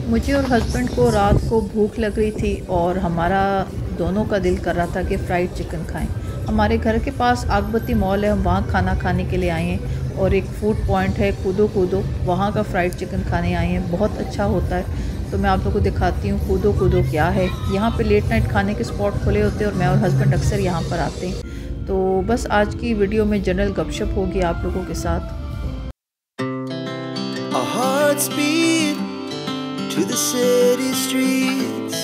मुझे और हस्बैंड को रात को भूख लग रही थी और हमारा दोनों का दिल कर रहा था कि फ़्राइड चिकन खाएं। हमारे घर के पास आगबत्ती मॉल है, हम वहाँ खाना खाने के लिए आए हैं और एक फ़ूड पॉइंट है कूदो कूदो, वहाँ का फ़्राइड चिकन खाने आए हैं। बहुत अच्छा होता है, तो मैं आप लोगों को दिखाती हूँ कूदो कूदो क्या है। यहाँ पे लेट नाइट खाने के स्पॉट खुले होते हैं और मैं और हस्बैंड अक्सर यहाँ पर आते हैं। तो बस आज की वीडियो में जनरल गपशप होगी आप लोगों के साथ। To the city streets,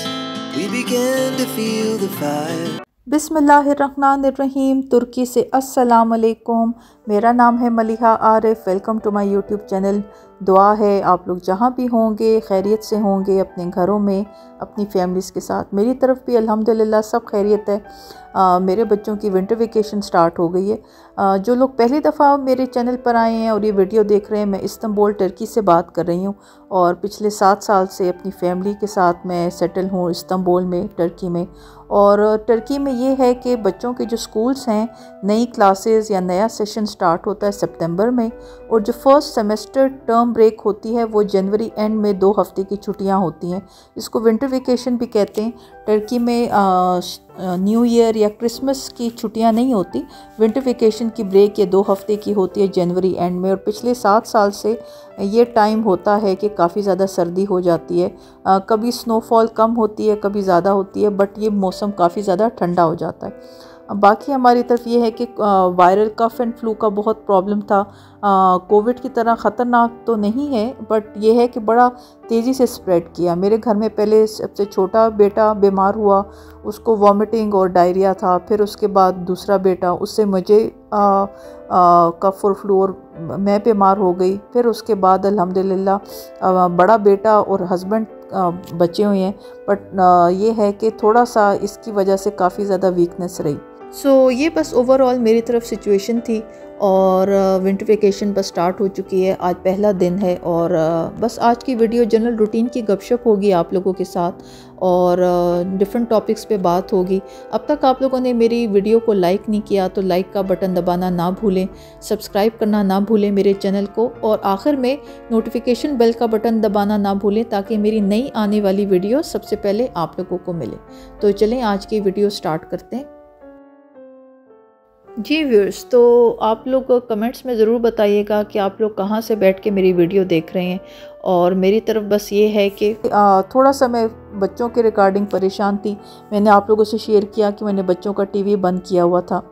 we began to feel the fire. बिस्मिल्लाहिर्रहमानिर्रहीम। तुर्की से अस्सलाम वालेकुम। मेरा नाम है Maliha Arif. Welcome to my YouTube channel. दुआ है आप लोग जहाँ भी होंगे खैरियत से होंगे, अपने घरों में अपनी फैमिलीज़ के साथ। मेरी तरफ भी अल्हम्दुलिल्लाह सब खैरियत है। मेरे बच्चों की विंटर वेकेशन स्टार्ट हो गई है। जो लोग पहली दफ़ा मेरे चैनल पर आए हैं और ये वीडियो देख रहे हैं, मैं इस्तांबुल टर्की से बात कर रही हूँ और पिछले 7 साल से अपनी फैमिली के साथ मैं सेटल हूँ इस्तांबुल में, टर्की में। और टर्की में ये है कि बच्चों के जो स्कूल्स हैं, नई क्लासेस या नया सेशन स्टार्ट होता है सितंबर में, और जो फर्स्ट सेमेस्टर टर्म ब्रेक होती है वो जनवरी एंड में 2 हफ्ते की छुट्टियां होती हैं। इसको विंटर वेकेशन भी कहते हैं। टर्की में न्यू ईयर या क्रिसमस की छुट्टियां नहीं होती, विंटर वेकेशन की ब्रेक ये 2 हफ्ते की होती है जनवरी एंड में। और पिछले 7 साल से ये टाइम होता है कि काफ़ी ज़्यादा सर्दी हो जाती है। कभी स्नोफॉल कम होती है, कभी ज़्यादा होती है, बट ये मौसम काफ़ी ज़्यादा ठंडा हो जाता है। बाकी हमारी तरफ ये है कि वायरल कफ एंड फ्लू का बहुत प्रॉब्लम था। कोविड की तरह ख़तरनाक तो नहीं है, बट ये है कि बड़ा तेज़ी से स्प्रेड किया। मेरे घर में पहले सबसे छोटा बेटा बीमार हुआ, उसको वॉमिटिंग और डायरिया था। फिर उसके बाद दूसरा बेटा, उससे मुझे कफ और फ्लू और मैं बीमार हो गई। फिर उसके बाद अल्हम्दुलिल्लाह बड़ा बेटा और हस्बैंड बचे हुए हैं, बट ये है कि थोड़ा सा इसकी वजह से काफ़ी ज़्यादा वीकनेस रही। ये बस ओवरऑल मेरी तरफ सिचुएशन थी। और विंटर वेकेशन बस स्टार्ट हो चुकी है, आज पहला दिन है। और बस आज की वीडियो जनरल रूटीन की गपशप होगी आप लोगों के साथ और डिफरेंट टॉपिक्स पे बात होगी। अब तक आप लोगों ने मेरी वीडियो को लाइक नहीं किया तो लाइक का बटन दबाना ना भूलें, सब्सक्राइब करना ना भूलें मेरे चैनल को, और आखिर में नोटिफिकेशन बेल का बटन दबाना ना भूलें ताकि मेरी नई आने वाली वीडियो सबसे पहले आप लोगों को मिले। तो चलें आज की वीडियो स्टार्ट करते हैं। जी व्यूअर्स, तो आप लोग कमेंट्स में ज़रूर बताइएगा कि आप लोग कहाँ से बैठ के मेरी वीडियो देख रहे हैं। और मेरी तरफ बस ये है कि थोड़ा सा मैं बच्चों के रिगार्डिंग परेशान थी। मैंने आप लोगों से शेयर किया कि मैंने बच्चों का टीवी बंद किया हुआ था।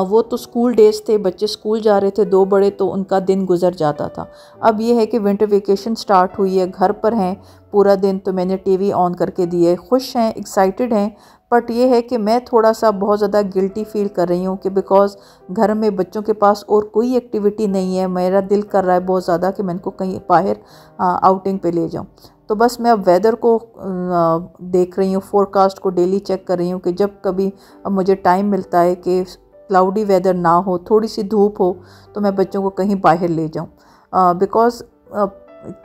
वो तो स्कूल डेज़ थे, बच्चे स्कूल जा रहे थे, 2 बड़े, तो उनका दिन गुजर जाता था। अब ये है कि विंटर वेकेशन स्टार्ट हुई है, घर पर हैं पूरा दिन, तो मैंने टीवी ऑन करके दिए। खुश हैं, एक्साइटेड हैं, बट ये है कि मैं थोड़ा सा बहुत ज़्यादा गिल्टी फील कर रही हूँ कि बिकॉज़ घर में बच्चों के पास और कोई एक्टिविटी नहीं है। मेरा दिल कर रहा है बहुत ज़्यादा कि मैं इनको कहीं बाहर आउटिंग पे ले जाऊँ। तो बस मैं अब वेदर को देख रही हूँ, फोरकास्ट को डेली चेक कर रही हूँ कि जब कभी अब मुझे टाइम मिलता है कि क्लाउडी वेदर ना हो, थोड़ी सी धूप हो, तो मैं बच्चों को कहीं बाहर ले जाऊँ। बिकॉज़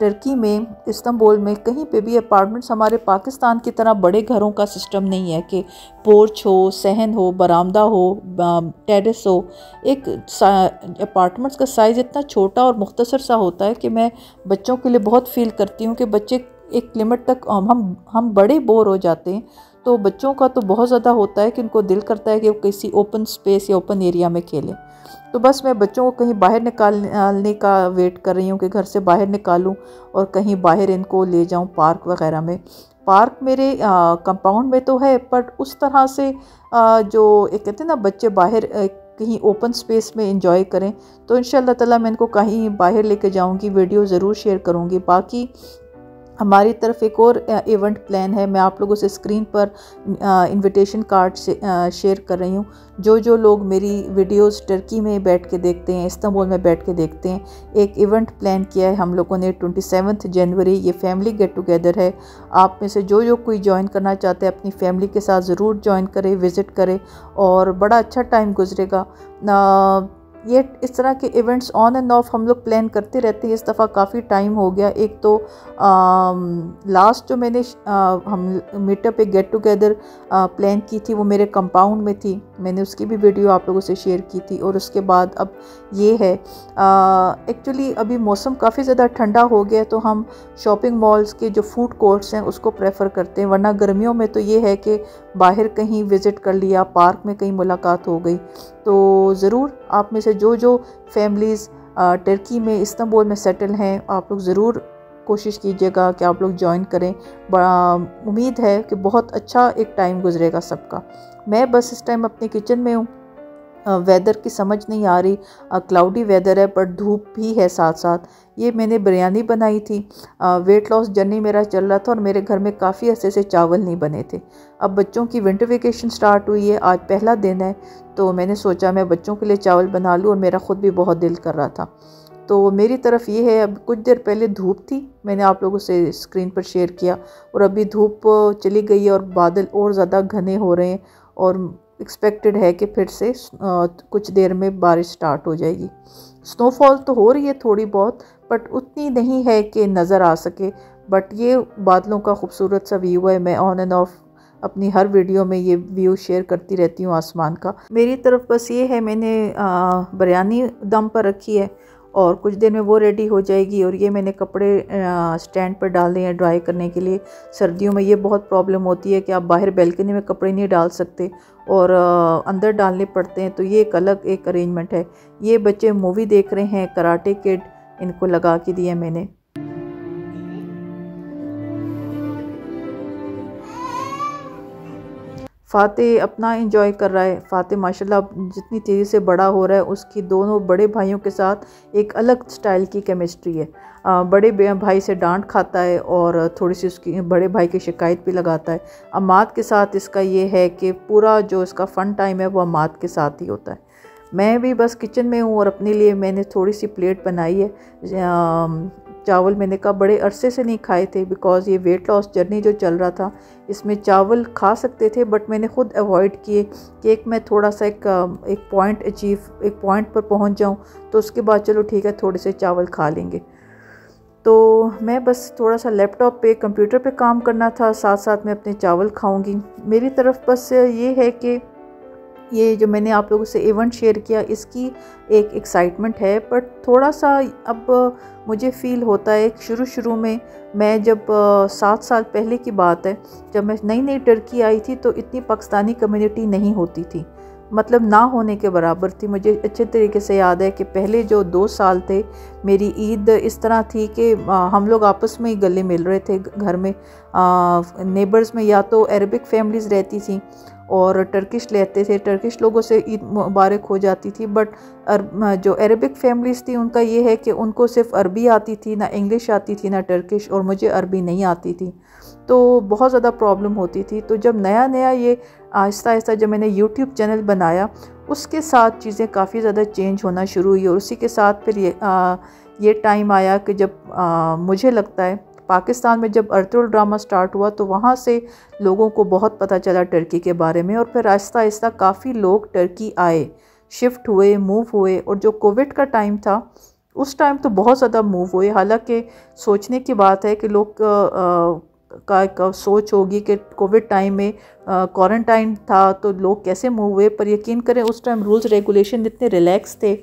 टर्की में, इस्तांबुल में कहीं पे भी अपार्टमेंट्स हमारे पाकिस्तान की तरह बड़े घरों का सिस्टम नहीं है कि पोर्च हो, सहन हो, बरामदा हो, टेरेस हो। एक अपार्टमेंट्स का साइज़ इतना छोटा और मुख्तसर सा होता है कि मैं बच्चों के लिए बहुत फील करती हूँ कि बच्चे एक लिमिट तक, हम बड़े बोर हो जाते हैं। तो बच्चों का तो बहुत ज़्यादा होता है कि उनको दिल करता है कि वो किसी ओपन स्पेस या ओपन एरिया में खेलें। तो बस मैं बच्चों को कहीं बाहर निकालने का वेट कर रही हूँ कि घर से बाहर निकालूँ और कहीं बाहर इनको ले जाऊँ पार्क वगैरह में। पार्क मेरे कंपाउंड में तो है, बट उस तरह से जो एक कहते हैं ना, बच्चे बाहर कहीं ओपन स्पेस में एंजॉय करें। तो इंशाल्लाह ताला मैं इनको कहीं बाहर लेके जाऊँगी, वीडियो ज़रूर शेयर करूँगी। बाकी हमारी तरफ एक और इवेंट प्लान है, मैं आप लोगों से स्क्रीन पर इनविटेशन कार्ड से शेयर कर रही हूँ। जो लोग मेरी वीडियोस टर्की में बैठ के देखते हैं, इस्तांबुल में बैठ के देखते हैं, एक इवेंट प्लान किया है हम लोगों ने 27 जनवरी। ये फैमिली गेट टुगेदर है। आप में से जो कोई ज्वाइन करना चाहते हैं अपनी फैमिली के साथ ज़रूर ज्वाइन करें, विज़िट करें और बड़ा अच्छा टाइम गुजरेगा। ये इस तरह के इवेंट्स ऑन एंड ऑफ हम लोग प्लान करते रहते हैं। इस दफ़ा काफ़ी टाइम हो गया। एक तो लास्ट जो मैंने हम मीटअप एक गेट टुगेदर प्लान की थी वो मेरे कंपाउंड में थी, मैंने उसकी भी वीडियो आप लोगों से शेयर की थी। और उसके बाद अब ये है, एक्चुअली अभी मौसम काफ़ी ज़्यादा ठंडा हो गया तो हम शॉपिंग मॉल्स के जो फूड कोर्ट्स हैं उसको प्रेफर करते हैं, वरना गर्मियों में तो ये है कि बाहर कहीं विज़िट कर लिया, पार्क में कहीं मुलाकात हो गई। तो ज़रूर आप में से जो फैमिलीज़ टर्की में इस्तांबुल में सेटल हैं, आप लोग ज़रूर कोशिश कीजिएगा कि आप लोग ज्वाइन करें। बड़ा उम्मीद है कि बहुत अच्छा एक टाइम गुजरेगा सबका। मैं बस इस टाइम अपने किचन में हूँ। वेदर की समझ नहीं आ रही, क्लाउडी वेदर है पर धूप भी है साथ साथ। ये मैंने बिरयानी बनाई थी, वेट लॉस जर्नी मेरा चल रहा था और मेरे घर में काफ़ी अरसे से चावल नहीं बने थे। अब बच्चों की विंटर वेकेशन स्टार्ट हुई है, आज पहला दिन है, तो मैंने सोचा मैं बच्चों के लिए चावल बना लूँ और मेरा ख़ुद भी बहुत दिल कर रहा था। तो मेरी तरफ ये है, अब कुछ देर पहले धूप थी, मैंने आप लोगों से स्क्रीन पर शेयर किया, और अभी धूप चली गई है और बादल और ज़्यादा घने हो रहे हैं और एक्सपेक्टेड है कि फिर से कुछ देर में बारिश स्टार्ट हो जाएगी। स्नोफॉल तो हो रही है थोड़ी बहुत, बट उतनी नहीं है कि नज़र आ सके। बट ये बादलों का खूबसूरत सा व्यू है। मैं ऑन एंड ऑफ अपनी हर वीडियो में ये व्यू शेयर करती रहती हूँ आसमान का। मेरी तरफ बस ये है, मैंने बिरयानी दम पर रखी है और कुछ देर में वो रेडी हो जाएगी। और ये मैंने कपड़े स्टैंड पर डाले हैं ड्राई करने के लिए। सर्दियों में ये बहुत प्रॉब्लम होती है कि आप बाहर बैल्कनी में कपड़े नहीं डाल सकते और अंदर डालने पड़ते हैं, तो ये एक अलग एक अरेंजमेंट है। ये बच्चे मूवी देख रहे हैं, कराटे किड, इनको लगा के दिया मैंने। फ़ाते अपना एंजॉय कर रहा है। फ़ाते माशाल्लाह जितनी तेज़ी से बड़ा हो रहा है, उसकी दोनों बड़े भाइयों के साथ एक अलग स्टाइल की केमिस्ट्री है। बड़े भाई से डांट खाता है और थोड़ी सी उसकी बड़े भाई की शिकायत भी लगाता है। अम्माद के साथ इसका ये है कि पूरा जो इसका फ़न टाइम है वो अम्माद के साथ ही होता है। मैं भी बस किचन में हूँ और अपने लिए मैंने थोड़ी सी प्लेट बनाई है। चावल मैंने कहा बड़े अरसे से नहीं खाए थे, बिकॉज़ ये वेट लॉस जर्नी जो चल रहा था इसमें चावल खा सकते थे, बट मैंने ख़ुद अवॉइड किए कि एक मैं थोड़ा सा एक पॉइंट पर पहुंच जाऊं, तो उसके बाद चलो ठीक है थोड़े से चावल खा लेंगे। तो मैं बस थोड़ा सा लैपटॉप पे कंप्यूटर पे काम करना था, साथ साथ मैं अपने चावल खाऊंगी। मेरी तरफ बस ये है कि ये जो मैंने आप लोगों से इवेंट शेयर किया इसकी एक एक्साइटमेंट है, बट थोड़ा सा अब मुझे फ़ील होता है कि शुरू में मैं जब 7 साल पहले की बात है, जब मैं नई टर्की आई थी तो इतनी पाकिस्तानी कम्युनिटी नहीं होती थी, मतलब ना होने के बराबर थी। मुझे अच्छे तरीके से याद है कि पहले जो 2 साल थे मेरी ईद इस तरह थी कि हम लोग आपस में ही गले मिल रहे थे घर में। नेबर्स में या तो अरबिक फैमिलीज़ रहती थी और टर्किश लेते थे, टर्किश लोगों से ईद मुबारक हो जाती थी। बट जो अरबिक फैमिलीज़ थी उनका ये है कि उनको सिर्फ अरबी आती थी, ना इंग्लिश आती थी ना टर्किश, और मुझे अरबी नहीं आती थी, तो बहुत ज़्यादा प्रॉब्लम होती थी। तो जब नया ये आहिस्ता आहिस्ता जब मैंने यूट्यूब चैनल बनाया उसके साथ चीज़ें काफ़ी ज़्यादा चेंज होना शुरू हुई, और उसी के साथ फिर ये टाइम आया कि जब मुझे लगता है पाकिस्तान में जब अर्तुगरुल ड्रामा स्टार्ट हुआ तो वहाँ से लोगों को बहुत पता चला टर्की के बारे में, और फिर आहिस्ता आहिस्ता काफ़ी लोग टर्की आए, शिफ्ट हुए, मूव हुए। और जो कोविड का टाइम था उस टाइम तो बहुत ज़्यादा मूव हुए। हालांकि सोचने की बात है कि लोग का सोच होगी कि कोविड टाइम में क्वारंटाइन था तो लोग कैसे मूव हुए, पर यकीन करें उस टाइम रूल्स रेगुलेशन इतने रिलैक्स थे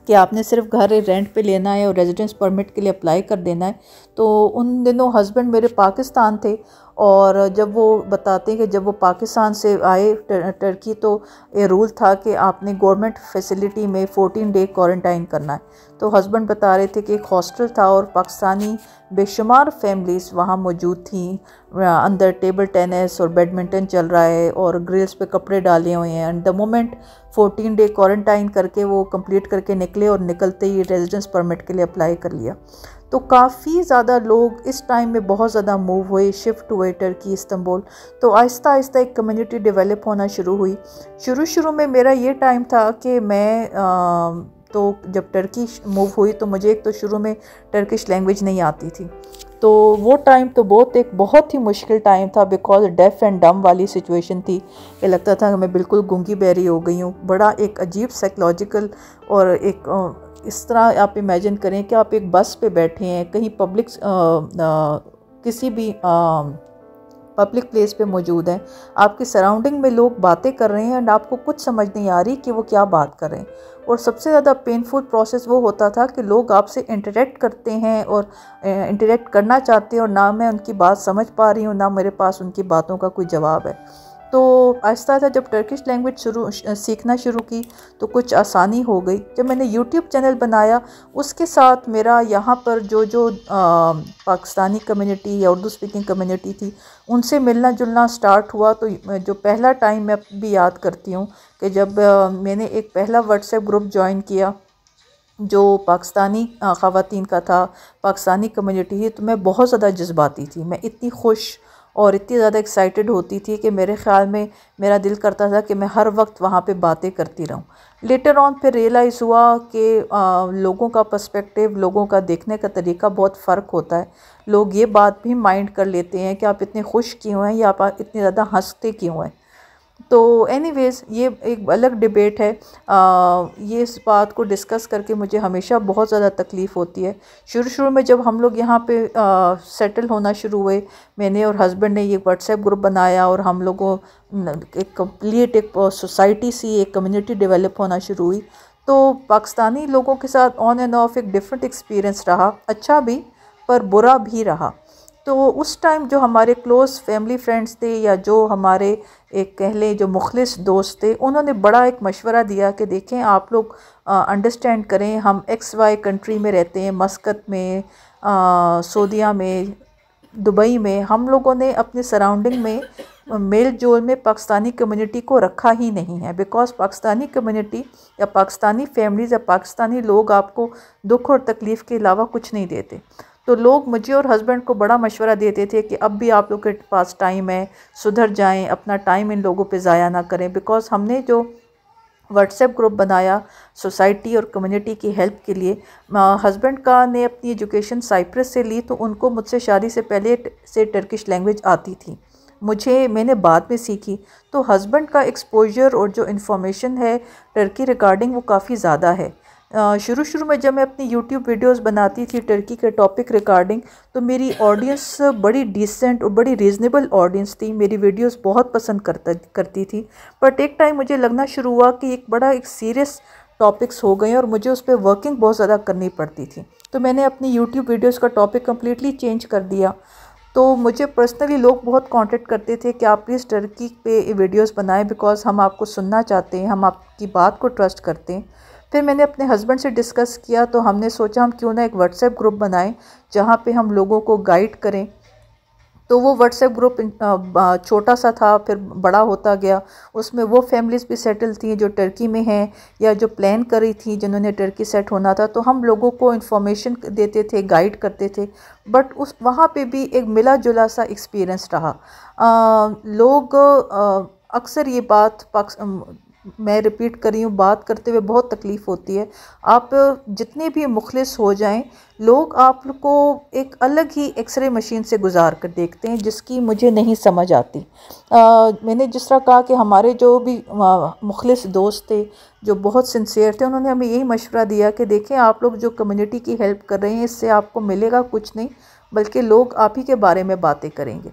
कि आपने सिर्फ घर रेंट पे लेना है और रेजिडेंस परमिट के लिए अप्लाई कर देना है। तो उन दिनों हस्बैंड मेरे पाकिस्तान थे, और जब वो बताते हैं कि जब वो पाकिस्तान से आए टर्की तो ये रूल था कि आपने गवर्नमेंट फैसिलिटी में 14 डे क्वारंटाइन करना है। तो हस्बैंड बता रहे थे कि एक हॉस्टल था और पाकिस्तानी बेशुमार फैमिलीज़ वहाँ मौजूद थी, अंदर टेबल टेनिस और बैडमिंटन चल रहा है और ग्रिल्स पे कपड़े डाले हुए हैं। And the moment 14 day quarantine करके वो कंप्लीट करके निकले और निकलते ही रेजिडेंस परमिट के लिए अप्लाई कर लिया। तो काफ़ी ज़्यादा लोग इस टाइम में बहुत ज़्यादा मूव हुए, शिफ्ट हुए टर्की, इस्तांबुल। तो आहिस्ता आहिस्ता एक कम्युनिटी डेवलप होना शुरू हुई। शुरू में मेरा ये टाइम था कि मैं तो जब टर्की मूव हुई तो मुझे एक तो शुरू में टर्किश लैंग्वेज नहीं आती थी, तो वो टाइम तो बहुत ही मुश्किल टाइम था, बिकॉज डेफ एंड डम वाली सिचुएशन थी कि लगता था कि मैं बिल्कुल गूंगी बहरी हो गई हूँ। बड़ा एक अजीब साइकोलॉजिकल, और एक इस तरह आप इमेजिन करें कि आप एक बस पे बैठे हैं, कहीं पब्लिक किसी भी पब्लिक प्लेस पे मौजूद हैं, आपकी सराउंडिंग में लोग बातें कर रहे हैं एंड आपको कुछ समझ नहीं आ रही कि वो क्या बात कर रहे हैं। और सबसे ज़्यादा पेनफुल प्रोसेस वो होता था कि लोग आपसे इंटरेक्ट करते हैं और इंटरेक्ट करना चाहते हैं, और ना मैं उनकी बात समझ पा रही हूँ, ना मेरे पास उनकी बातों का कोई जवाब है। तो आहिस्ता आहिस्ता जब टर्किश लैंग्वेज सीखना शुरू की तो कुछ आसानी हो गई। जब मैंने यूट्यूब चैनल बनाया, उसके साथ मेरा यहाँ पर जो पाकिस्तानी कम्युनिटी या उर्दू स्पीकिंग कम्युनिटी थी, उनसे मिलना जुलना स्टार्ट हुआ। तो जो पहला टाइम मैं भी याद करती हूँ कि जब मैंने एक पहला व्हाट्सएप ग्रुप ज्वाइन किया जो पाकिस्तानी ख़वातीन का था, पाकिस्तानी कम्युनिटी थी, तो मैं बहुत ज़्यादा जज्बाती थी। मैं इतनी खुश और इतनी ज़्यादा एक्साइटेड होती थी कि मेरे ख़्याल में मेरा दिल करता था कि मैं हर वक्त वहाँ पे बातें करती रहूँ। लेटर ऑन फिर रियलाइज़ हुआ कि लोगों का पर्सपेक्टिव, लोगों का देखने का तरीका बहुत फ़र्क होता है। लोग ये बात भी माइंड कर लेते हैं कि आप इतने खुश क्यों हैं या आप इतने ज़्यादा हंसते क्यों हैं। तो एनीवेज़ ये एक अलग डिबेट है। ये इस बात को डिस्कस करके मुझे हमेशा बहुत ज़्यादा तकलीफ़ होती है। शुरू में जब हम लोग यहाँ पे सेटल होना शुरू हुए, मैंने और हस्बैंड ने ये व्हाट्सएप ग्रुप बनाया और हम लोगों एक कंप्लीट एक सोसाइटी सी, एक कम्युनिटी डेवलप होना शुरू हुई। तो पाकिस्तानी लोगों के साथ ऑन एंड ऑफ एक डिफरेंट एक्सपीरियंस रहा, अच्छा भी पर बुरा भी रहा। तो उस टाइम जो हमारे क्लोज़ फैमिली फ्रेंड्स थे या जो हमारे एक कह लें जो मुखलिस दोस्त थे, उन्होंने बड़ा एक मशवरा दिया कि देखें आप लोग अंडरस्टैंड करें, हम XY कंट्री में रहते हैं, मस्कत में, सऊदीया में, दुबई में। हम लोगों ने अपने सराउंडिंग में मेल जोल में पाकिस्तानी कम्युनिटी को रखा ही नहीं है, बिकॉज़ पाकिस्तानी कम्युनिटी या पाकिस्तानी फैमिलीज़ या पाकिस्तानी लोग आपको दुख और तकलीफ़ के अलावा कुछ नहीं देते। तो लोग मुझे और हस्बैंड को बड़ा मशवरा देते थे कि अब भी आप लोग के पास टाइम है, सुधर जाएं, अपना टाइम इन लोगों पे ज़ाया ना करें। बिकॉज़ हमने जो व्हाट्सएप ग्रुप बनाया सोसाइटी और कम्युनिटी की हेल्प के लिए, हस्बैंड का ने अपनी एजुकेशन साइप्रस से ली, तो उनको मुझसे शादी से पहले से टर्किश लैंग्वेज आती थी, मैंने बाद में सीखी। तो हस्बैंड का एक्सपोजर और जो इन्फॉर्मेशन है टर्की रिगार्डिंग वो काफ़ी ज़्यादा है। शुरू में जब मैं अपनी यूट्यूब वीडियोस बनाती थी टर्की के टॉपिक रिगार्डिंग, तो मेरी ऑडियंस बड़ी डिसेंट और बड़ी रीज़नेबल ऑडियंस थी, मेरी वीडियोस बहुत पसंद करती थी। बट एक टाइम मुझे लगना शुरू हुआ कि एक सीरियस टॉपिक्स हो गए और मुझे उस पर वर्किंग बहुत ज़्यादा करनी पड़ती थी। तो मैंने अपनी यूट्यूब वीडियोज़ का टॉपिक कम्प्लीटली चेंज कर दिया। तो मुझे पर्सनली लोग बहुत कांटेक्ट करते थे कि आप प्लीज़ टर्की पे वीडियोस बनाएं, बिकॉज़ हम आपको सुनना चाहते हैं, हम आपकी बात को ट्रस्ट करते हैं। फिर मैंने अपने हस्बैंड से डिस्कस किया, तो हमने सोचा हम क्यों ना एक व्हाट्सएप ग्रुप बनाएं जहाँ पे हम लोगों को गाइड करें। तो वो व्हाट्सएप ग्रुप छोटा सा था, फिर बड़ा होता गया। उसमें वो फैमिलीज़ भी सेटल थी जो टर्की में हैं या जो प्लान करी थी जिन्होंने टर्की सेट होना था। तो हम लोगों को इन्फॉर्मेशन देते थे, गाइड करते थे। बट वहाँ पे भी एक मिला जुला सा एक्सपीरियंस रहा। लोग अक्सर ये बात मैं रिपीट कर रही हूँ, बात करते हुए बहुत तकलीफ़ होती है। आप जितने भी मुखलिस हो जाएं, लोग आपको एक अलग ही एक्सरे मशीन से गुजार कर देखते हैं, जिसकी मुझे नहीं समझ आती। मैंने जिस तरह कहा कि हमारे जो भी मुखलिस दोस्त थे जो बहुत सिंसियर थे, उन्होंने हमें यही मशवरा दिया कि देखें आप लोग जो कम्युनिटी की हेल्प कर रहे हैं, इससे आपको मिलेगा कुछ नहीं, बल्कि लोग आप ही के बारे में बातें करेंगे।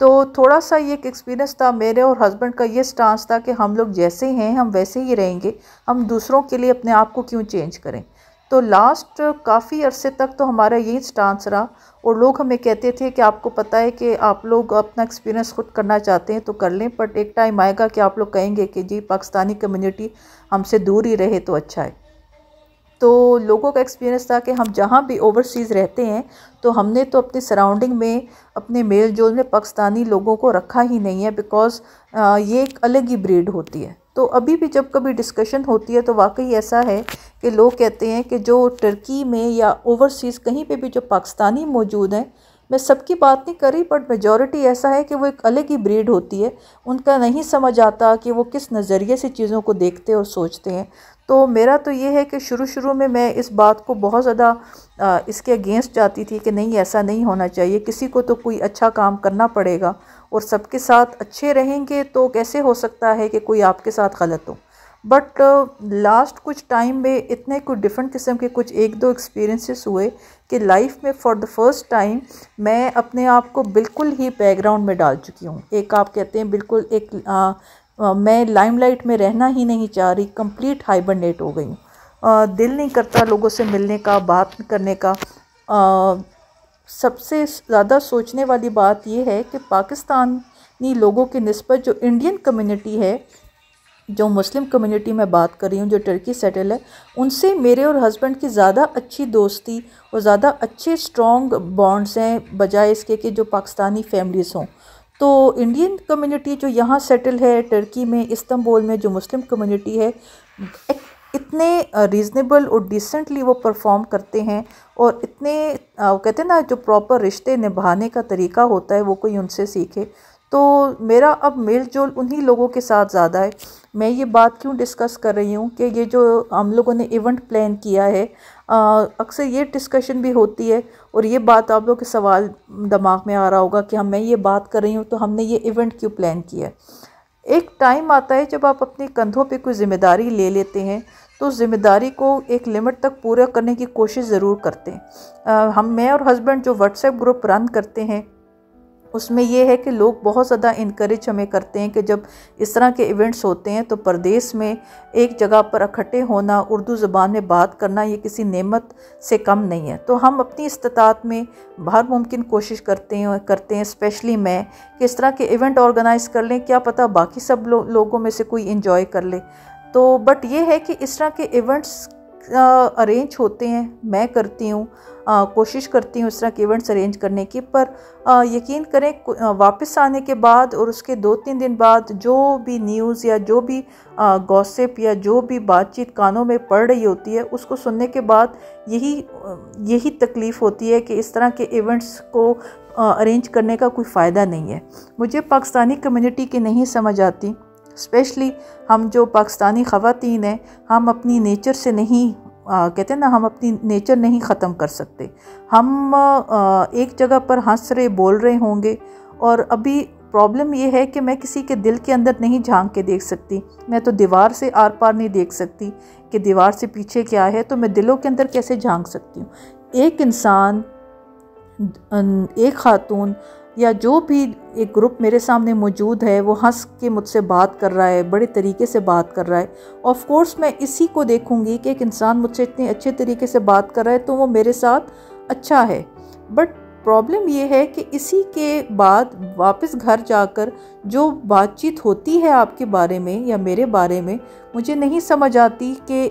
तो थोड़ा सा ये एक एक्सपीरियंस था। मेरे और हस्बैंड का ये स्टांस था कि हम लोग जैसे हैं हम वैसे ही रहेंगे, हम दूसरों के लिए अपने आप को क्यों चेंज करें। तो लास्ट काफ़ी अरसे तक तो हमारा यही स्टांस रहा, और लोग हमें कहते थे कि आपको पता है कि आप लोग अपना एक्सपीरियंस खुद करना चाहते हैं तो कर लें, बट एक टाइम आएगा कि आप लोग कहेंगे कि जी पाकिस्तानी कम्युनिटी हमसे दूर ही रहे तो अच्छा है। तो लोगों का एक्सपीरियंस था कि हम जहाँ भी ओवरसीज़ रहते हैं तो हमने तो अपने सराउंडिंग में, अपने मेल जोल में पाकिस्तानी लोगों को रखा ही नहीं है, बिकॉज़ ये एक अलग ही ब्रीड होती है। तो अभी भी जब कभी डिस्कशन होती है तो वाकई ऐसा है कि लोग कहते हैं कि जो टर्की में या ओवरसीज़ कहीं पे भी जो पाकिस्तानी मौजूद हैं, मैं सबकी बात नहीं कर रही, बट मेजॉरिटी ऐसा है कि वो एक अलग ही ब्रीड होती है। उनका नहीं समझ आता कि वो किस नज़रिए से चीज़ों को देखते और सोचते हैं। तो मेरा तो ये है कि शुरू में मैं इस बात को बहुत ज़्यादा इसके अगेंस्ट जाती थी कि नहीं, ऐसा नहीं होना चाहिए, किसी को तो कोई अच्छा काम करना पड़ेगा और सबके साथ अच्छे रहेंगे तो कैसे हो सकता है कि कोई आपके साथ गलत हो। बट लास्ट कुछ टाइम में इतने कुछ डिफरेंट किस्म के कुछ एक दो एक्सपीरियंसेस हुए कि लाइफ में फॉर द फर्स्ट टाइम मैं अपने आप को बिल्कुल ही बैकग्राउंड में डाल चुकी हूँ। एक आप कहते हैं बिल्कुल मैं लाइमलाइट में रहना ही नहीं चाह रही, कंप्लीट हाइबरनेट हो गई हूँ। दिल नहीं करता लोगों से मिलने का, बात करने का। सबसे ज़्यादा सोचने वाली बात यह है कि पाकिस्तानी लोगों की निस्बत जो इंडियन कम्युनिटी है, जो मुस्लिम कम्युनिटी में बात कर रही हूँ, जो टर्की सेटल है, उनसे मेरे और हस्बैंड की ज़्यादा अच्छी दोस्ती और ज़्यादा अच्छे स्ट्रॉन्ग बॉन्ड्स हैं बजाय इसके कि जो पाकिस्तानी फैमिलीज़ हों। तो इंडियन कम्युनिटी जो यहाँ सेटल है टर्की में, इस्तांबुल में, जो मुस्लिम कम्युनिटी है, इतने रीज़नेबल और डिसेंटली वो परफॉर्म करते हैं और इतने कहते हैं ना, जो प्रॉपर रिश्ते निभाने का तरीका होता है वो कोई उनसे सीखे। तो मेरा अब मेल जोल उन्हीं लोगों के साथ ज़्यादा है। मैं ये बात क्यों डिस्कस कर रही हूँ कि ये जो हम लोगों ने इवेंट प्लान किया है, अक्सर ये डिस्कशन भी होती है और ये बात आप लोगों के सवाल दिमाग में आ रहा होगा कि मैं ये बात कर रही हूँ तो हमने ये इवेंट क्यों प्लान किया है। एक टाइम आता है जब आप अपने कंधों पे कोई ज़िम्मेदारी ले लेते हैं तो उस ज़िम्मेदारी को एक लिमिट तक पूरा करने की कोशिश ज़रूर करते हैं। मैं और हस्बैंड जो व्हाट्सएप ग्रुप रन करते हैं उसमें यह है कि लोग बहुत ज़्यादा इनकरेज हमें करते हैं कि जब इस तरह के इवेंट्स होते हैं तो परदेश में एक जगह पर इकट्ठे होना, उर्दू ज़बान में बात करना, ये किसी नेमत से कम नहीं है। तो हम अपनी इस्तात में हर मुमकिन कोशिश करते हैं स्पेशली मैं, कि इस तरह के इवेंट ऑर्गेनाइज़ कर लें, क्या पता बाकी सब लोगों में से कोई इन्जॉय कर ले। तो बट ये है कि इस तरह के इवेंट्स अरेंज होते हैं, मैं करती हूँ, कोशिश करती हूँ इस तरह के इवेंट्स अरेंज करने की, पर यकीन करें वापस आने के बाद और उसके 2-3 दिन बाद जो भी न्यूज़ या जो भी गॉसिप या जो भी बातचीत कानों में पड़ रही होती है उसको सुनने के बाद यही तकलीफ़ होती है कि इस तरह के इवेंट्स को अरेंज करने का कोई फ़ायदा नहीं है। मुझे पाकिस्तानी कम्युनिटी की नहीं समझ आती, स्पेशली हम जो पाकिस्तानी ख़वातीन हैं, हम अपनी नेचर से नहीं कहते हैं ना, हम अपनी नेचर नहीं ख़त्म कर सकते। हम एक जगह पर हंस रहे बोल रहे होंगे और अभी प्रॉब्लम ये है कि मैं किसी के दिल के अंदर नहीं झांक के देख सकती। मैं तो दीवार से आर पार नहीं देख सकती कि दीवार से पीछे क्या है, तो मैं दिलों के अंदर कैसे झांक सकती हूँ। एक इंसान, एक खातून या जो भी एक ग्रुप मेरे सामने मौजूद है वो हंस के मुझसे बात कर रहा है, बड़े तरीके से बात कर रहा है, ऑफ कोर्स मैं इसी को देखूंगी कि एक इंसान मुझसे इतने अच्छे तरीके से बात कर रहा है तो वो मेरे साथ अच्छा है। बट प्रॉब्लम ये है कि इसी के बाद वापस घर जाकर जो बातचीत होती है आपके बारे में या मेरे बारे में, मुझे नहीं समझ आती कि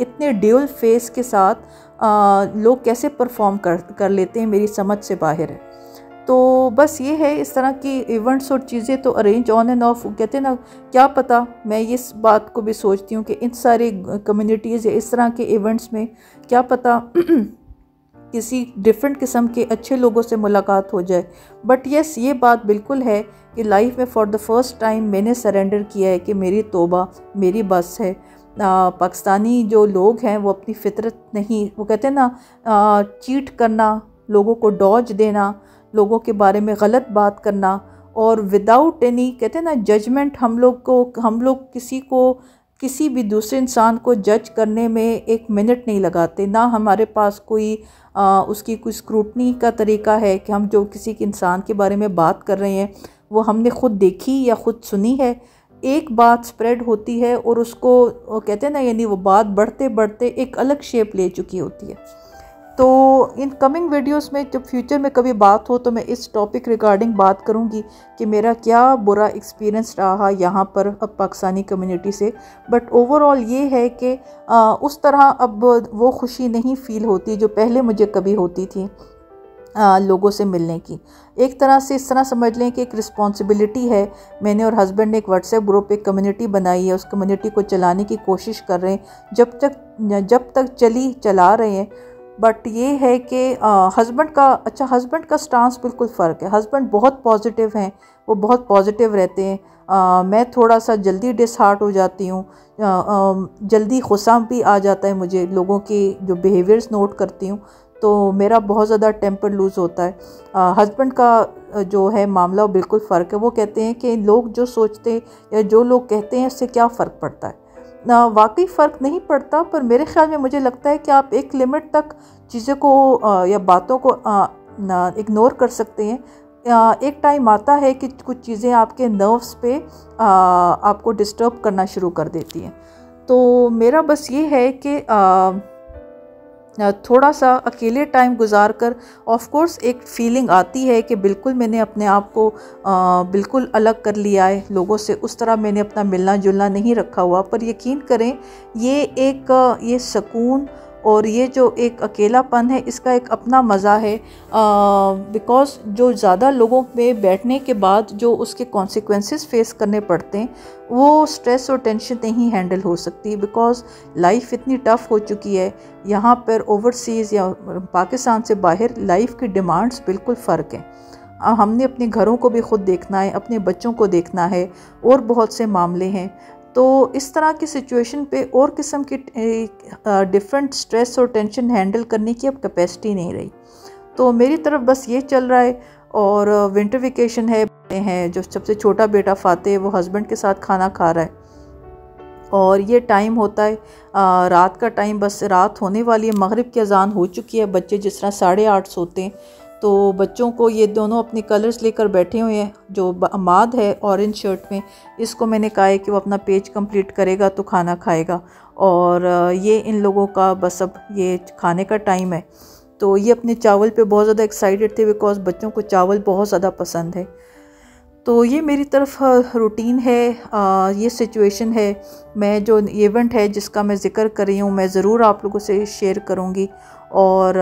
इतने ड्यूल फेस के साथ लोग कैसे परफॉर्म कर लेते हैं, मेरी समझ से बाहर है। तो बस ये है, इस तरह की इवेंट्स और चीज़ें तो अरेंज ऑन एंड ऑफ, कहते हैं ना, क्या पता। मैं इस बात को भी सोचती हूँ कि इन सारे कम्युनिटीज़ या इस तरह के इवेंट्स में क्या पता किसी डिफरेंट किस्म के अच्छे लोगों से मुलाकात हो जाए। बट यस, ये बात बिल्कुल है कि लाइफ में फॉर द फर्स्ट टाइम मैंने सरेंडर किया है कि मेरी तौबा, मेरी बस है। पाकिस्तानी जो लोग हैं वो अपनी फितरत नहीं, वो कहते हैं ना, चीट करना, लोगों को डॉज देना, लोगों के बारे में गलत बात करना और विदाउट एनी, कहते हैं ना, जजमेंट, हम लोग किसी भी दूसरे इंसान को जज करने में एक मिनट नहीं लगाते। ना हमारे पास कोई उसकी कोई स्क्रूटनी का तरीका है कि हम जो किसी के इंसान के बारे में बात कर रहे हैं वो हमने ख़ुद देखी या ख़ुद सुनी है। एक बात स्प्रेड होती है और उसको कहते हैं ना, यानी वो बात बढ़ते बढ़ते एक अलग शेप ले चुकी होती है। तो इन कमिंग वीडियोस में जब फ्यूचर में कभी बात हो तो मैं इस टॉपिक रिगार्डिंग बात करूंगी कि मेरा क्या बुरा एक्सपीरियंस रहा यहाँ पर अब पाकिस्तानी कम्युनिटी से। बट ओवरऑल ये है कि उस तरह अब वो खुशी नहीं फ़ील होती जो पहले मुझे कभी होती थी लोगों से मिलने की। एक तरह से इस तरह समझ लें कि एक रिस्पॉन्सिबिलिटी है। मैंने और हस्बैंड ने एक व्हाट्सएप ग्रुप, एक कम्युनिटी बनाई है, उस कम्युनिटी को चलाने की कोशिश कर रहे हैं। जब तक चला रहे हैं बट ये है कि हस्बैंड का स्टांस बिल्कुल फ़र्क है। हस्बैंड बहुत पॉजिटिव हैं, वो बहुत पॉजिटिव रहते हैं। मैं थोड़ा सा जल्दी डिसहार्ट हो जाती हूँ, जल्दी गुस्सा भी आ जाता है मुझे, लोगों की जो बिहेवियर्स नोट करती हूँ तो मेरा बहुत ज़्यादा टेम्पर लूज़ होता है। हस्बैंड का जो है मामला वो बिल्कुल फ़र्क है। वो कहते हैं कि लोग जो सोचते या जो लोग कहते हैं उससे क्या फ़र्क पड़ता है। वाकई फ़र्क नहीं पड़ता, पर मेरे ख़्याल में मुझे लगता है कि आप एक लिमिट तक चीज़ों को या बातों को इग्नोर कर सकते हैं। एक टाइम आता है कि कुछ चीज़ें आपके नर्व्स पे आपको डिस्टर्ब करना शुरू कर देती हैं। तो मेरा बस ये है कि थोड़ा सा अकेले टाइम गुजार कर ऑफ कोर्स एक फ़ीलिंग आती है कि बिल्कुल मैंने अपने आप को बिल्कुल अलग कर लिया है लोगों से, उस तरह मैंने अपना मिलना जुलना नहीं रखा हुआ। पर यकीन करें ये सुकून और ये जो एक अकेलापन है इसका एक अपना मज़ा है। बिकॉज़ जो ज़्यादा लोगों में बैठने के बाद जो उसके कॉन्सिक्वेंसेस फेस करने पड़ते हैं वो स्ट्रेस और टेंशन नहीं हैंडल हो सकती। बिकॉज़ लाइफ इतनी टफ़ हो चुकी है यहाँ पर, ओवरसीज़ या पाकिस्तान से बाहर लाइफ की डिमांड्स बिल्कुल फ़र्क हैं। हमने अपने घरों को भी ख़ुद देखना है, अपने बच्चों को देखना है और बहुत से मामले हैं। तो इस तरह की सिचुएशन पे और किस्म की डिफरेंट स्ट्रेस और टेंशन हैंडल करने की अब कैपेसिटी नहीं रही। तो मेरी तरफ बस ये चल रहा है। और विंटर वेकेशन है, जो सबसे छोटा बेटा फ़ाते वो हस्बैंड के साथ खाना खा रहा है और ये टाइम होता है रात का टाइम, बस रात होने वाली है, मगरिब की अजान हो चुकी है। बच्चे जिस तरह 8:30 सोते हैं तो बच्चों को ये दोनों अपने कलर्स लेकर बैठे हुए हैं। जो अमाद है ऑरेंज शर्ट में, इसको मैंने कहा है कि वो अपना पेज कंप्लीट करेगा तो खाना खाएगा। और ये इन लोगों का बस अब ये खाने का टाइम है। तो ये अपने चावल पे बहुत ज़्यादा एक्साइटेड थे बिकॉज़ बच्चों को चावल बहुत ज़्यादा पसंद है। तो ये मेरी तरफ रूटीन है, ये सिचुएशन है। मैं जो इवेंट है जिसका मैं ज़िक्र कर रही हूँ मैं ज़रूर आप लोगों से शेयर करूँगी और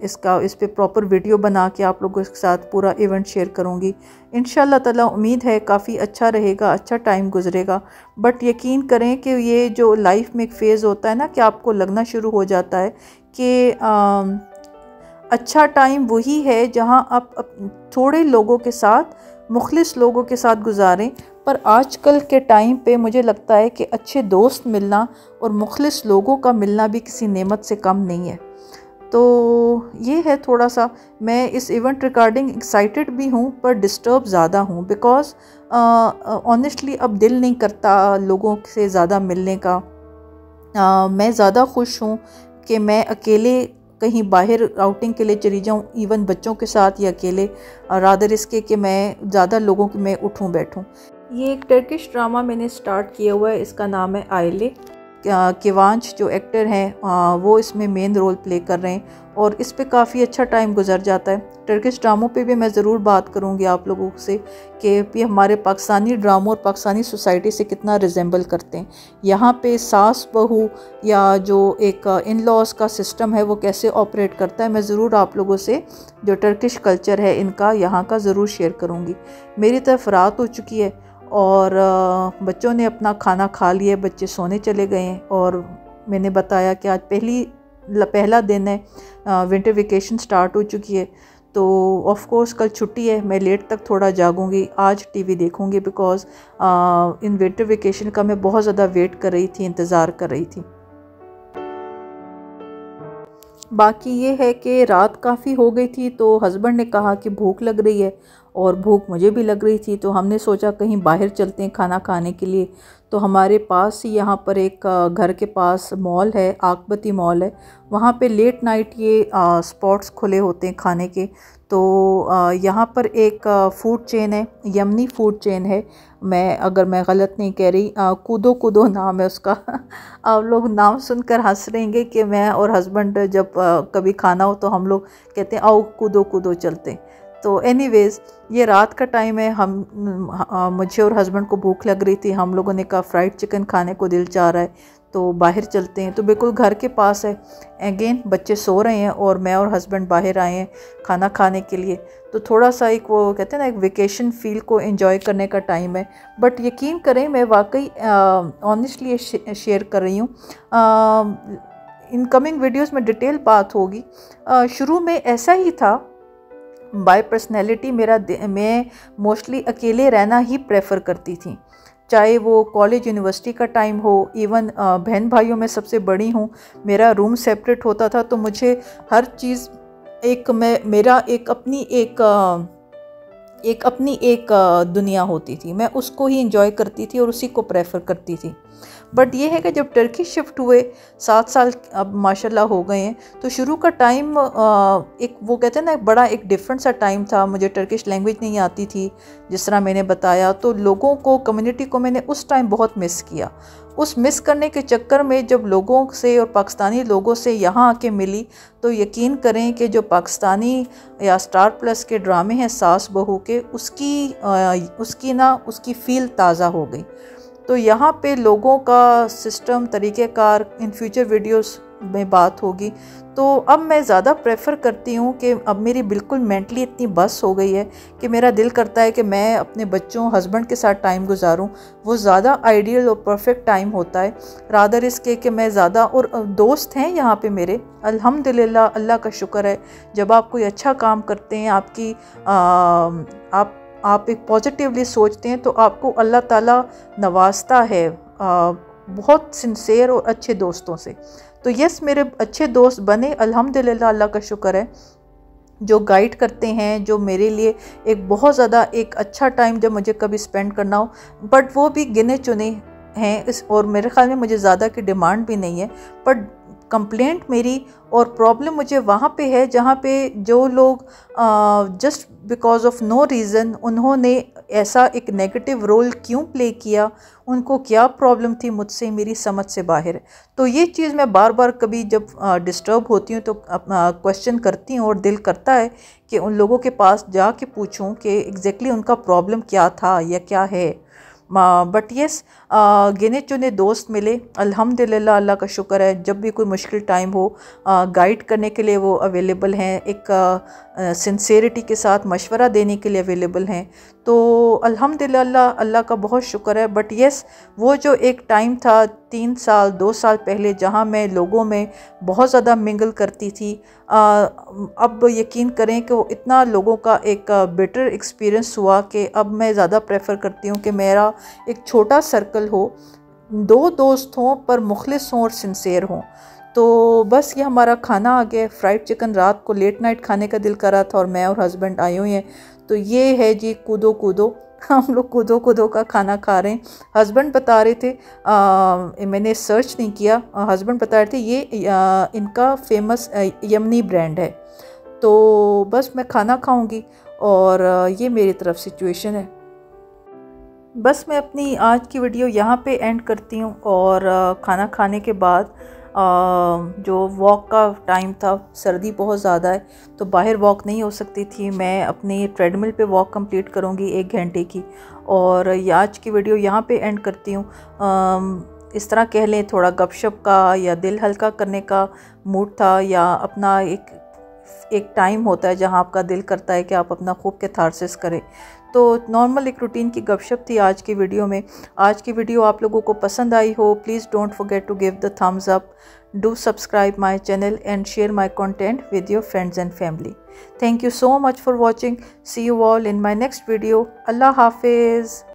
इस पे प्रॉपर वीडियो बना के आप लोगों के साथ पूरा इवेंट शेयर करूँगी। इंशाल्लाह ताला उम्मीद है काफ़ी अच्छा रहेगा, अच्छा टाइम गुजरेगा। बट यकीन करें कि ये जो लाइफ में एक फ़ेज़ होता है ना कि आपको लगना शुरू हो जाता है कि अच्छा टाइम वही है जहाँ आप थोड़े लोगों के साथ, मुखलिस लोगों के साथ गुजारें। पर आजकल के टाइम पे मुझे लगता है कि अच्छे दोस्त मिलना और मुखलिस लोगों का मिलना भी किसी नेमत से कम नहीं है। तो ये है थोड़ा सा, मैं इस इवेंट रिगार्डिंग एक्साइटेड भी हूँ पर डिस्टर्ब ज़्यादा हूँ बिकॉज़ ऑनेस्टली अब दिल नहीं करता लोगों से ज़्यादा मिलने का। मैं ज़्यादा खुश हूँ कि मैं अकेले कहीं बाहर आउटिंग के लिए चली जाऊँ, इवन बच्चों के साथ या अकेले, रादर इसके कि मैं ज़्यादा लोगों की मैं उठूँ बैठूँ। ये एक टर्किश ड्रामा मैंने स्टार्ट किया हुआ है, इसका नाम है आइले। किवांश जो एक्टर हैं वो इसमें मेन रोल प्ले कर रहे हैं और इस पे काफ़ी अच्छा टाइम गुजर जाता है। टर्किश ड्रामों पे भी मैं ज़रूर बात करूँगी आप लोगों से कि ये हमारे पाकिस्तानी ड्रामों और पाकिस्तानी सोसाइटी से कितना रिजेंबल करते हैं। यहाँ पे सास बहू या जो एक इन लॉज का सिस्टम है वो कैसे ऑपरेट करता है, मैं ज़रूर आप लोगों से जो टर्किश कल्चर है इनका यहाँ का ज़रूर शेयर करूँगी। मेरी तरफ रात हो चुकी है और बच्चों ने अपना खाना खा लिया, बच्चे सोने चले गए हैं और मैंने बताया कि आज पहला दिन है, विंटर वेकेशन स्टार्ट हो चुकी है। तो ऑफ कोर्स कल छुट्टी है, मैं लेट तक थोड़ा जागूंगी, आज टीवी देखूंगी बिकॉज़ इन विंटर वेकेशन का मैं बहुत ज़्यादा वेट कर रही थी, इंतज़ार कर रही थी। बाकी ये है कि रात काफ़ी हो गई थी तो हस्बैंड ने कहा कि भूख लग रही है और भूख मुझे भी लग रही थी, तो हमने सोचा कहीं बाहर चलते हैं खाना खाने के लिए। तो हमारे पास ही यहाँ पर एक घर के पास मॉल है, आकबती मॉल है, वहाँ पे लेट नाइट ये स्पॉट्स खुले होते हैं खाने के। तो यहाँ पर एक फूड चेन है, यमनी फूड चेन है, अगर मैं गलत नहीं कह रही, कूदो कूदो नाम है उसका। आप लोग नाम सुनकर हंस रहेंगे कि मैं और हस्बैंड जब कभी खाना हो तो हम लोग कहते हैं आओ कूदो कूदो चलते। तो एनीवेज़ ये रात का टाइम है, मुझे और हस्बैंड को भूख लग रही थी, हम लोगों ने कहा फ्राइड चिकन खाने को दिल चाह रहा है तो बाहर चलते हैं। तो बिल्कुल घर के पास है, अगेन बच्चे सो रहे हैं और मैं और हस्बैंड बाहर आए हैं खाना खाने के लिए। तो थोड़ा सा एक वो कहते हैं ना एक वेकेशन फील को एंजॉय करने का टाइम है। बट यकीन करें मैं वाकई ऑनेस्टली शेयर कर रही हूँ, इनकमिंग वीडियोस में डिटेल बात होगी। शुरू में ऐसा ही था, बाय पर्सनैलिटी मैं मोस्टली अकेले रहना ही प्रेफर करती थी, चाहे वो कॉलेज यूनिवर्सिटी का टाइम हो। इवन बहन भाइयों में सबसे बड़ी हूँ, मेरा रूम सेपरेट होता था, तो मुझे हर चीज़ मेरा एक अपनी दुनिया होती थी, मैं उसको ही इंजॉय करती थी और उसी को प्रेफर करती थी। बट ये है कि जब टर्की शिफ्ट हुए 7 साल अब माशाल्लाह हो गए हैं, तो शुरू का टाइम एक वो कहते हैं ना, बड़ा एक डिफरेंट सा टाइम था। मुझे टर्किश लैंग्वेज नहीं आती थी जिस तरह मैंने बताया, तो लोगों को, कम्युनिटी को मैंने उस टाइम बहुत मिस किया। उस मिस करने के चक्कर में जब लोगों से और पाकिस्तानी लोगों से यहाँ आके मिली, तो यकीन करें कि जो पाकिस्तानी या स्टार प्लस के ड्रामे हैं सास बहू के, उसकी फ़ील ताज़ा हो गई। तो यहाँ पे लोगों का सिस्टम, तरीक़ेकार इन फ्यूचर वीडियोस में बात होगी। तो अब मैं ज़्यादा प्रेफर करती हूँ कि अब मेरी बिल्कुल मेंटली इतनी बस हो गई है कि मेरा दिल करता है कि मैं अपने बच्चों, हस्बैंड के साथ टाइम गुजारूँ। वो ज़्यादा आइडियल और परफेक्ट टाइम होता है, रादर इसके कि मैं ज़्यादा, और दोस्त हैं यहाँ पे मेरे, अल्हम्दुलिल्लाह, अल्लाह का शुक्र है। जब आप कोई अच्छा काम करते हैं, आप एक पॉजिटिवली सोचते हैं, तो आपको अल्लाह ताला नवाजता है बहुत सिंसेयर और अच्छे दोस्तों से। तो यस, मेरे अच्छे दोस्त बने, अल्हम्दुलिल्लाह, अल्लाह का शुक्र है, जो गाइड करते हैं, जो मेरे लिए एक बहुत ज़्यादा एक अच्छा टाइम जब मुझे कभी स्पेंड करना हो। बट वो भी गिने चुने हैं और मेरे ख्याल में मुझे ज़्यादा की डिमांड भी नहीं है। बट कंप्लेंट मेरी और प्रॉब्लम मुझे वहाँ पे है जहाँ पे जो लोग just because of no reason उन्होंने ऐसा एक नेगेटिव रोल क्यों प्ले किया, उनको क्या प्रॉब्लम थी मुझसे, मेरी समझ से बाहर है। तो ये चीज़ मैं बार बार कभी जब डिस्टर्ब होती हूँ तो क्वेश्चन करती हूँ और दिल करता है कि उन लोगों के पास जाके पूछूँ कि एग्जैक्टली उनका प्रॉब्लम क्या था या क्या है। बट यस, गिने चुने दोस्त मिले, अल्हम्दुलिल्लाह, अल्लाह का शुक्र है। जब भी कोई मुश्किल टाइम हो, गाइड करने के लिए वो अवेलेबल हैं, एक सिंसेरिटी के साथ मशवरा देने के लिए अवेलेबल हैं। तो अल्हम्दुलिल्लाह, अल्लाह का बहुत शुक्र है। बट यस, वो जो एक टाइम था 3 साल 2 साल पहले, जहाँ मैं लोगों में बहुत ज़्यादा मिंगल करती थी, अब यकीन करें कि वो इतना लोगों का एक बेटर एक्सपीरियंस हुआ कि अब मैं ज़्यादा प्रेफर करती हूँ कि मेरा एक छोटा सर्कल हो, 2 दोस्त हों पर मुखलिस हों और सिंसेयर हों। तो बस ये हमारा खाना आ गया, फ्राइड चिकन। रात को लेट नाइट खाने का दिल कर रहा था और मैं और हस्बैंड आए हुए हैं, तो ये है जी कूदो कूदो। हम लोग कूदो कूदो का खाना खा रहे हैं। हस्बैंड बता रहे थे, मैंने सर्च नहीं किया, हस्बैंड बता रहे थे ये इनका फेमस यमनी ब्रांड है। तो बस मैं खाना खाऊंगी और ये मेरी तरफ सिचुएशन है। बस मैं अपनी आज की वीडियो यहाँ पे एंड करती हूँ। और खाना खाने के बाद जो वॉक का टाइम था, सर्दी बहुत ज़्यादा है तो बाहर वॉक नहीं हो सकती थी। मैं अपनी ट्रेडमिल पे वॉक कंप्लीट करूँगी 1 घंटे की। और ये आज की वीडियो यहाँ पे एंड करती हूँ। इस तरह कह लें, थोड़ा गपशप का या दिल हल्का करने का मूड था, या अपना एक टाइम होता है जहाँ आपका दिल करता है कि आप अपना खूब कैथारसिस करें। तो नॉर्मल एक रूटीन की गपशप थी आज की वीडियो में। आज की वीडियो आप लोगों को पसंद आई हो, please don't forget to give the thumbs up, do subscribe my channel and share my content with your friends and family. Thank you so much for watching. See you all in my next video. अल्लाह हाफिज़।